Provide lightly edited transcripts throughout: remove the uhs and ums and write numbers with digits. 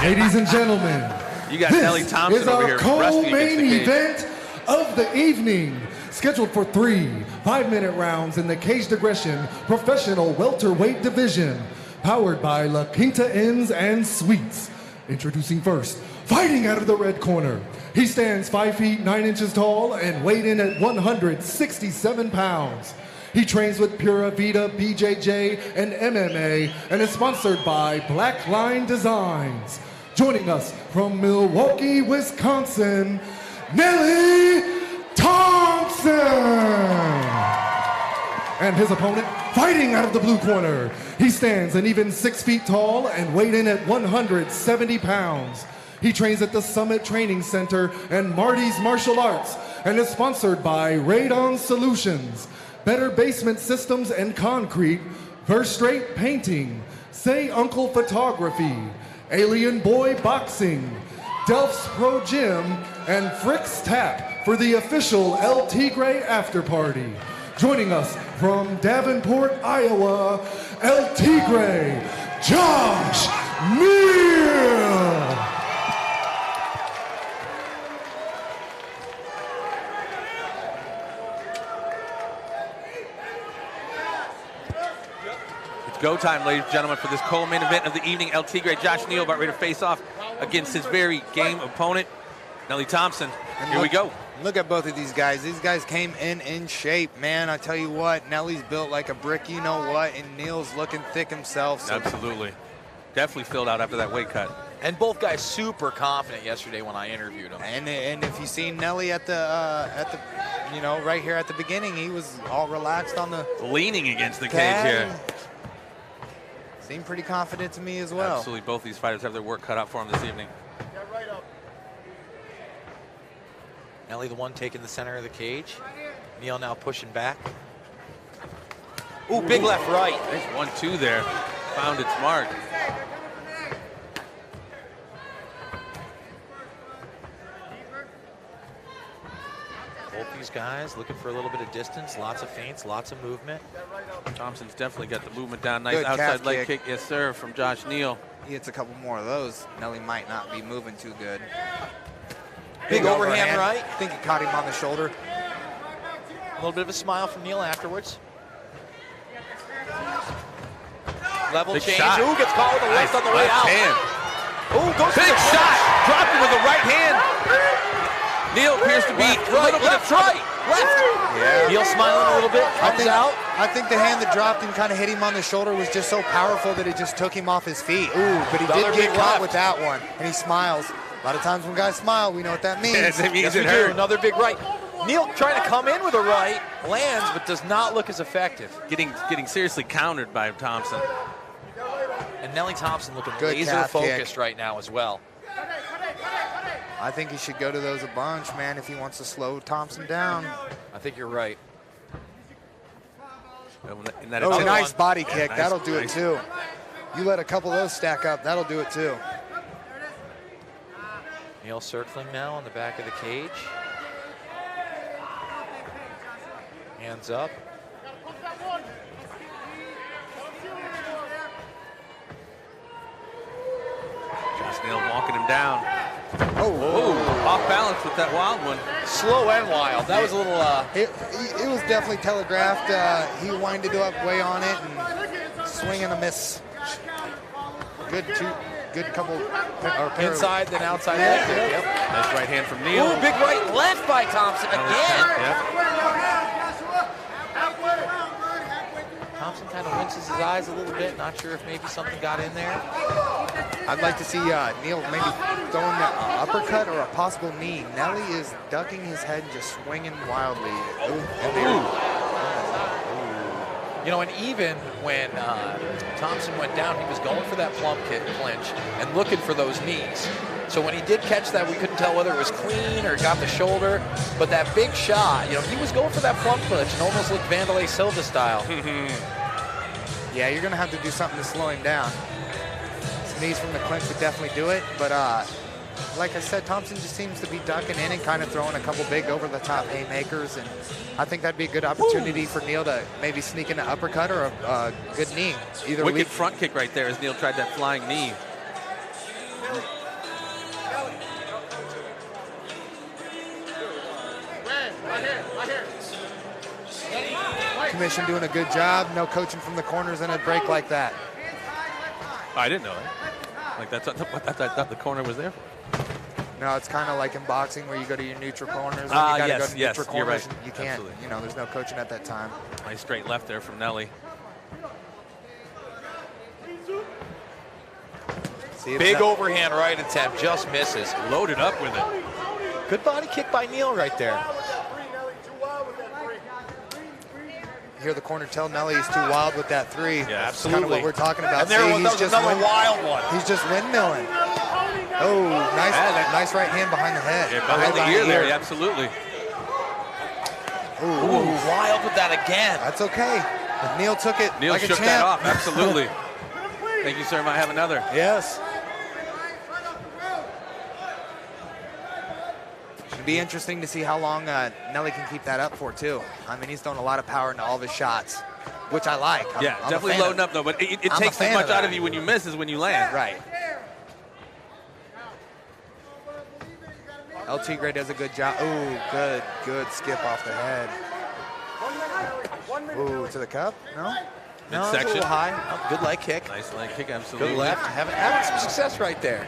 Ladies and gentlemen, you got Nelly Thompson over here wrestling against the cage. event of the evening, scheduled for 3 5-minute rounds in the Caged Aggression Professional Welterweight Division, powered by La Quinta Inns and Suites. Introducing first, fighting out of the red corner. He stands 5 feet 9 inches tall and weighed in at 167 pounds. He trains with Pura, Vida, BJJ, and MMA, and is sponsored by Black Line Designs. Joining us from Milwaukee, Wisconsin, Nelly Thompson! And his opponent, fighting out of the blue corner. He stands an even 6 feet tall and weighed in at 170 pounds. He trains at the Summit Training Center and Marty's Martial Arts, and is sponsored by Radon Solutions, Better Basement Systems and Concrete, Verse Straight Painting, Say Uncle Photography, Alien Boy Boxing, Delf's Pro Gym, and Frick's Tap for the official El Tigre After Party. Joining us from Davenport, Iowa, El Tigre, Josh Neal! Go time, ladies and gentlemen, for this co-main event of the evening. El Tigre, Josh Neal, about ready to face off against his very game opponent, Nelly Thompson. And here we go. Look at both of these guys. These guys came in shape, man. I tell you what, Nelly's built like a brick, you know what, and Neal's looking thick himself. So. Absolutely. Definitely filled out after that weight cut. And both guys super confident yesterday when I interviewed them. And if you seen Nelly at the you know, right here at the beginning, he was all relaxed on the leaning against the cage here. Seemed pretty confident to me as well. Absolutely, both these fighters have their work cut out for them this evening. Nelly, the one taking the center of the cage. Neal now pushing back. Ooh, big left right. There's 1-2 there. Found its mark. Both these guys looking for a little bit of distance, lots of feints, lots of movement. Thompson's definitely got the movement down. Nice Good outside leg kick. Yes, sir, from Josh Neal. He hits a couple more of those. Nelly might not be moving too good. Big overhand right. I think he caught him on the shoulder. A little bit of a smile from Neal afterwards. Level big change. Shot. Ooh, gets caught with the left on the way out. Hand. Ooh, goes big shot. Dropped it with the right hand. Neal appears to be left, right. Yeah. Neal smiling a little bit, comes out. I think the hand that dropped and kind of hit him on the shoulder was just so powerful that it just took him off his feet. Ooh, but he did get caught with that one, and he smiles. A lot of times when guys smile, we know what that means. Yes, it means yes, it hurt. Another big right. Neal trying to come in with a right, lands, but does not look as effective. Getting seriously countered by Thompson. And Nelly Thompson looking Good laser focused right now as well. I think he should go to those a bunch, man, if he wants to slow Thompson down. I think you're right. Oh, nice body kick. Nice, that'll do it too. You let a couple of those stack up, that'll do it too. Neal circling now on the back of the cage. Hands up. Josh Neal walking him down. Oh, off balance with that wild one. Slow and wild. That was a little... It was definitely telegraphed. He winded up way on it and swing and a miss. Good couple. Inside, then outside. Yeah. Yep. Nice right hand from Neal. Ooh, big right left by Thompson again. Thompson kind of winces his eyes a little bit. Not sure if maybe something got in there. I'd like to see Neal maybe throwing an uppercut or a possible knee. Nelly is ducking his head and just swinging wildly. You know, and even when Thompson went down, he was going for that plump kick clinch and looking for those knees. So when he did catch that, we couldn't tell whether it was clean or got the shoulder. But that big shot, you know, he was going for that plump clinch and almost looked Vanderlei Silva style. Yeah, you're going to have to do something to slow him down. Some knees from the clinch would definitely do it. But like I said, Thompson just seems to be ducking in and kind of throwing a couple big over-the-top haymakers. And I think that'd be a good opportunity for Neal to maybe sneak in an uppercut or a good knee. Wicked front kick right there as Neal tried that flying knee. Commission doing a good job. No coaching from the corners in a break like that. I didn't know that. Like that's I thought the corner was there for. No, it's kind of like in boxing where you go to your neutral corners. When you gotta go to neutral you're corners, right. you can't. Absolutely. You know, there's no coaching at that time. Nice straight left there from Nelly. Big overhand right attempt, just misses. Loaded up with it. Good body kick by Neal right there. You hear the corner tell Nelly he's too wild with that three. Yeah, That's kind of absolutely. what we're talking about. And there See, was he's just another wild one. He's just windmilling. Oh, nice right hand behind the head. Yeah, behind the ear there, absolutely. Ooh, wild with that again. That's okay. But Neal took it Neal like a shook champ. that off, absolutely. Thank you, sir. Might have another. Yes. Should be interesting to see how long Nelly can keep that up for, too. I mean, he's throwing a lot of power into all of his shots, which I like. I'm Definitely loading up, though. But it takes as much out of you when you miss as when you land. Right. El Tigre does a good job. Ooh, good skip off the head. Ooh, to the cup? No? No, it's a little high. Oh, good leg kick. Nice leg kick, absolutely. Good left. Having some success right there.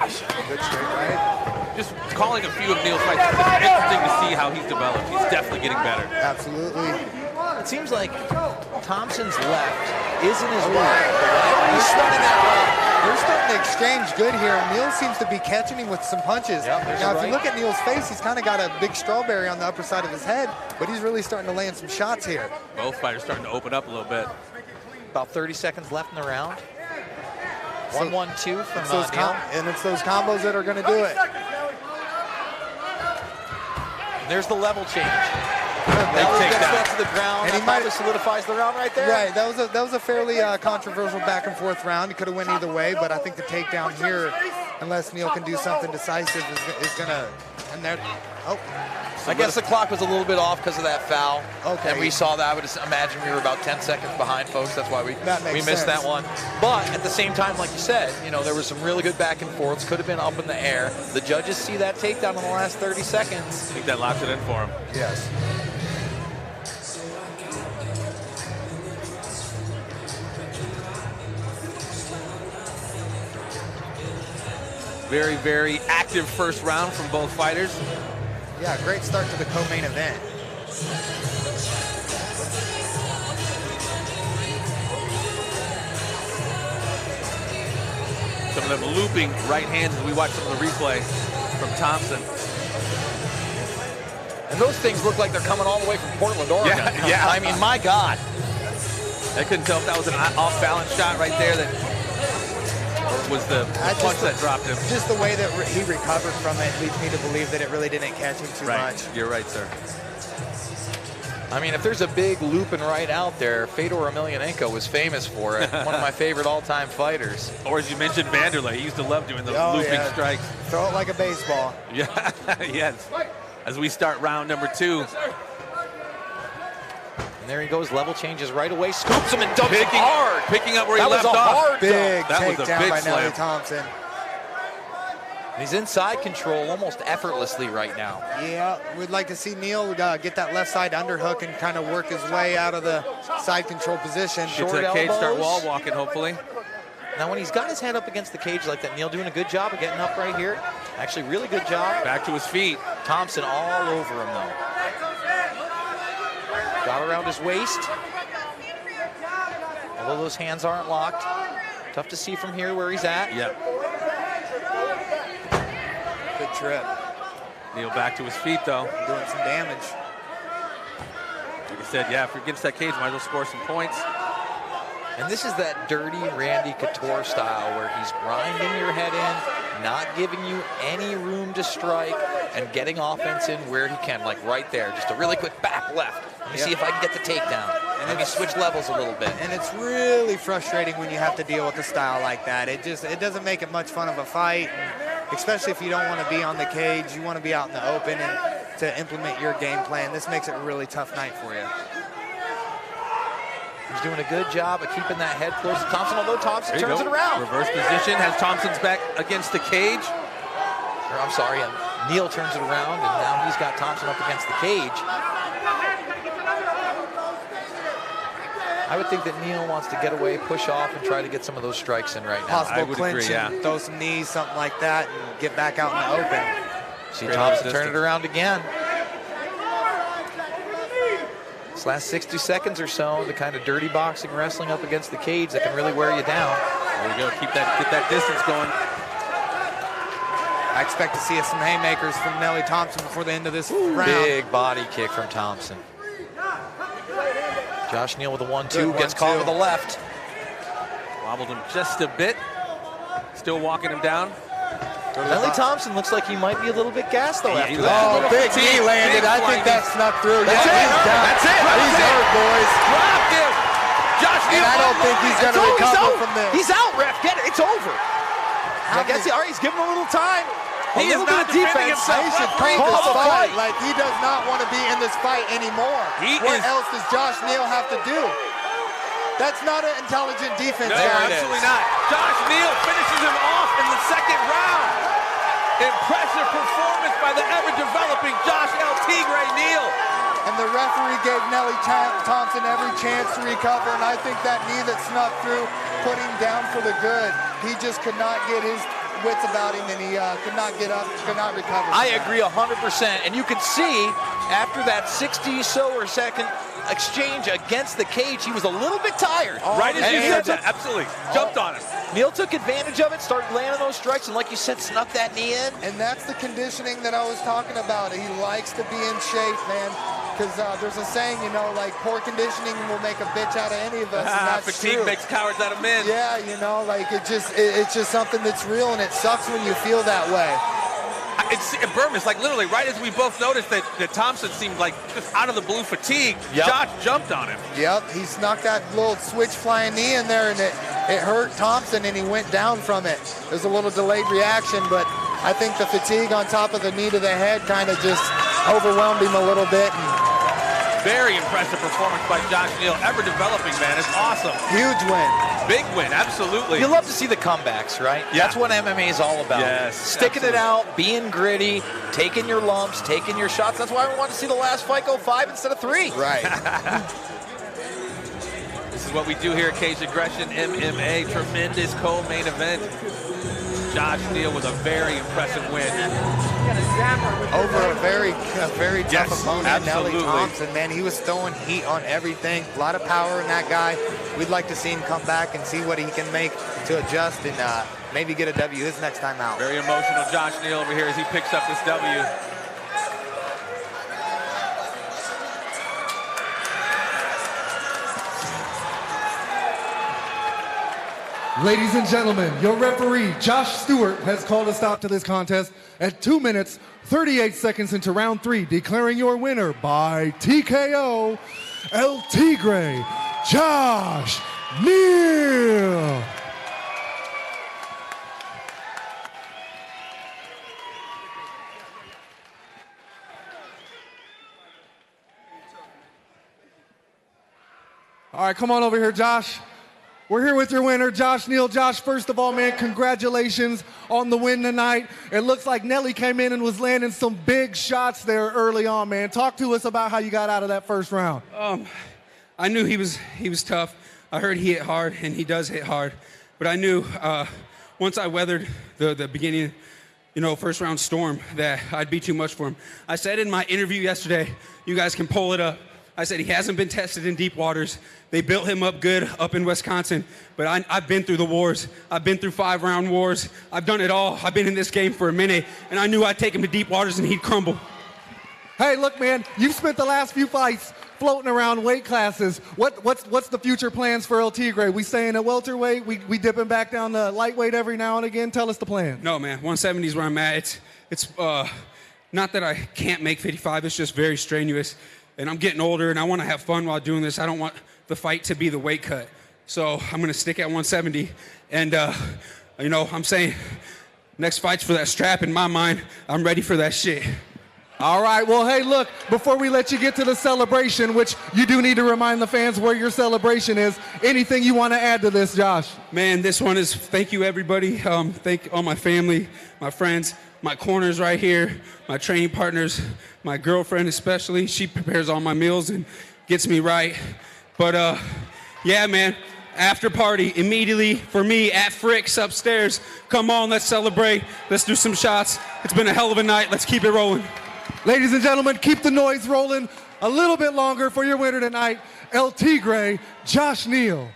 Good straight right. Just calling a few of Neal's fights. It's interesting to see how he's developed. He's definitely getting better. Absolutely. It seems like Thompson's left isn't as wide. He's running that They're starting to exchange good here. Neal seems to be catching him with some punches. Yep, now, if you look at Neal's face, he's kind of got a big strawberry on the upper side of his head, but he's really starting to land some shots here. Both fighters starting to open up a little bit. About 30 seconds left in the round. 1-1-2 from Neal. And it's those combos that are going to do it. There's the level change. Now he gets that to the ground. And he That probably solidifies the round right there. Right, that was a fairly controversial back and forth round. It could have went either way, but I think the takedown here, unless Neal can do something decisive, is going to. And there, I guess the clock was a little bit off because of that foul. Okay. And we saw that. I would imagine we were about 10 seconds behind, folks. That's why we missed sense. that one. But at the same time, like you said, there was some really good back and forths. Could have been up in the air. The judges see that takedown in the last 30 seconds. I think that locks it in for him. Yes. Very, very active first round from both fighters. Yeah, great start to the co-main event. Some of them looping right hands as we watch some of the replay from Thompson. And those things look like they're coming all the way from Portland, Oregon. Yeah. I mean, my God. I couldn't tell if that was an off-balance shot right there or was the punch that dropped him. Just the way that he recovered from it leads me to believe that it really didn't catch him too much. You're right, sir. I mean, if there's a big looping right out there, Fedor Emelianenko was famous for it. One of my favorite all-time fighters. Or as you mentioned, Vanderlei. He used to love doing those looping strikes. Throw it like a baseball. Yeah, yes. As we start round number 2. And there he goes, level changes right away, scoops him and dumps him hard. Picking up where he left off. off. Big that was a takedown big by slam. Nelly Thompson. He's inside control almost effortlessly right now. Yeah, we'd like to see Neal get that left side underhook and kind of work his way out of the side control position. Get to that cage, start wall walking, hopefully. Now, when he's got his head up against the cage like that, Neal doing a good job of getting up right here. Actually, really good job. Back to his feet. Thompson all over him, though. Got around his waist. Although those hands aren't locked. Tough to see from here where he's at. Yep. Good trip. Neal back to his feet, though. Doing some damage. Like I said, yeah, if you're against that cage, might as well score some points. And this is that dirty Randy Couture style where he's grinding your head in, not giving you any room to strike, and getting offense in where he can, like right there. Just a really quick back left. Let me see if I can get the takedown. And maybe switch levels a little bit. And it's really frustrating when you have to deal with a style like that. It doesn't make it much fun of a fight, especially if you don't want to be on the cage. You want to be out in the open and to implement your game plan. This makes it a really tough night for you. He's doing a good job of keeping that head close to Thompson, although Thompson turns it around. Reverse position, has Thompson's back against the cage. Or, I'm sorry, Neal turns it around, and now he's got Thompson up against the cage. I would think that Neal wants to get away, push off, and try to get some of those strikes in right now. Possible clinch and throw some knees, something like that, and get back out in the open. See Thompson turn it around again. This last 60 seconds or so, the kind of dirty boxing wrestling up against the cage that can really wear you down. There you go. Get that distance going. I expect to see some haymakers from Nelly Thompson before the end of this round. Big body kick from Thompson. Josh Neal with a 1-2, gets caught with the left. Wobbled him just a bit. Still walking him down. Nelly Thompson looks like he might be a little bit gassed though after that. Oh, big knee landed. I think that snuck through. That's it. That's it. He's hurt, boys. Dropped him. Josh Neal. I don't think he's going to recover from this. He's out, ref. Get it. It's over. I guess he's giving him a little time. He is not defending himself. He should call this fight. Like, he does not want to be in this fight anymore. What else does Josh Neal have to do? That's not an intelligent defense. No, absolutely not. Josh Neal finishes him off in the second round. Impressive performance by the ever-developing Josh El Tigre Neal. And the referee gave Nelly Thompson every chance to recover, and I think that knee that snuck through put him down for the good. He just could not get his wits about him, and he could not get up, could not recover. I agree 100%, and you can see after that 60-or-so second exchange against the cage, he was a little bit tired. Right as you said that, absolutely. Jumped on him. Neal took advantage of it, started landing those strikes, and like you said, snuck that knee in. And that's the conditioning that I was talking about. He likes to be in shape, man. Because there's a saying, you know, like, poor conditioning will make a bitch out of any of us, and that's fatigue true. makes cowards out of men. Yeah, you know, like, it's just something that's real, and it sucks when you feel that way. It's Bermas, like literally right as we both noticed that Thompson seemed like just out of the blue fatigue. Yep. Josh jumped on him. Yep, he snuck that little switch flying knee in there, and it hurt Thompson, and he went down from it. There's a little delayed reaction, but I think the fatigue on top of the knee to the head kind of just overwhelmed him a little bit. Very impressive performance by Josh Neal. Ever developing, man. It's awesome. Huge win. Big win, absolutely. You love to see the comebacks, right? Yeah. That's what MMA is all about. Yes, sticking it out, being gritty, taking your lumps, taking your shots. That's why we want to see the last fight go 5 instead of 3. Right. This is what we do here at Cage Aggression MMA. Tremendous co-main event. Josh Neal with a very impressive win. Over a very tough opponent, absolutely. Nelly Thompson, man. He was throwing heat on everything. A lot of power in that guy. We'd like to see him come back and see what he can make to adjust and maybe get a W his next time out. Very emotional Josh Neal over here as he picks up this W. Ladies and gentlemen, your referee, Josh Stewart, has called a stop to this contest at 2 minutes, 38 seconds into round 3, declaring your winner by TKO, El Tigre, Josh Neal. All right, come on over here, Josh. We're here with your winner, Josh Neal. Josh, first of all, man, congratulations on the win tonight. It looks like Nelly came in and was landing some big shots there early on, man. Talk to us about how you got out of that first round. I knew he was tough. I heard he hit hard, and he does hit hard. But I knew once I weathered the beginning, first round storm, that I'd be too much for him. I said in my interview yesterday, you guys can pull it up, I said he hasn't been tested in deep waters. They built him up good up in Wisconsin, but I've been through the wars. I've been through 5-round wars. I've done it all. I've been in this game for a minute, and I knew I'd take him to deep waters and he'd crumble. Hey, look, man, you've spent the last few fights floating around weight classes. What's the future plans for El Tigre? We staying at welterweight? We dipping back down to lightweight every now and again? Tell us the plan. No, man, 170 is where I'm at. It's not that I can't make 55. It's just very strenuous. And I'm getting older, and I want to have fun while doing this. I don't want the fight to be the weight cut. So I'm going to stick at 170. And, I'm saying next fight's for that strap. In my mind, I'm ready for that shit. All right, well, hey, look, before we let you get to the celebration, which you do need to remind the fans where your celebration is, anything you want to add to this, Josh? Man, this one is thank you, everybody. Thank all my family, my friends, my corners right here, my training partners, my girlfriend especially. She prepares all my meals and gets me right. But Yeah, man. After party immediately for me at Frick's upstairs. Come on, let's celebrate. Let's do some shots. It's been a hell of a night. Let's keep it rolling. Ladies and gentlemen, keep the noise rolling a little bit longer for your winner tonight, El Tigre, Josh Neal.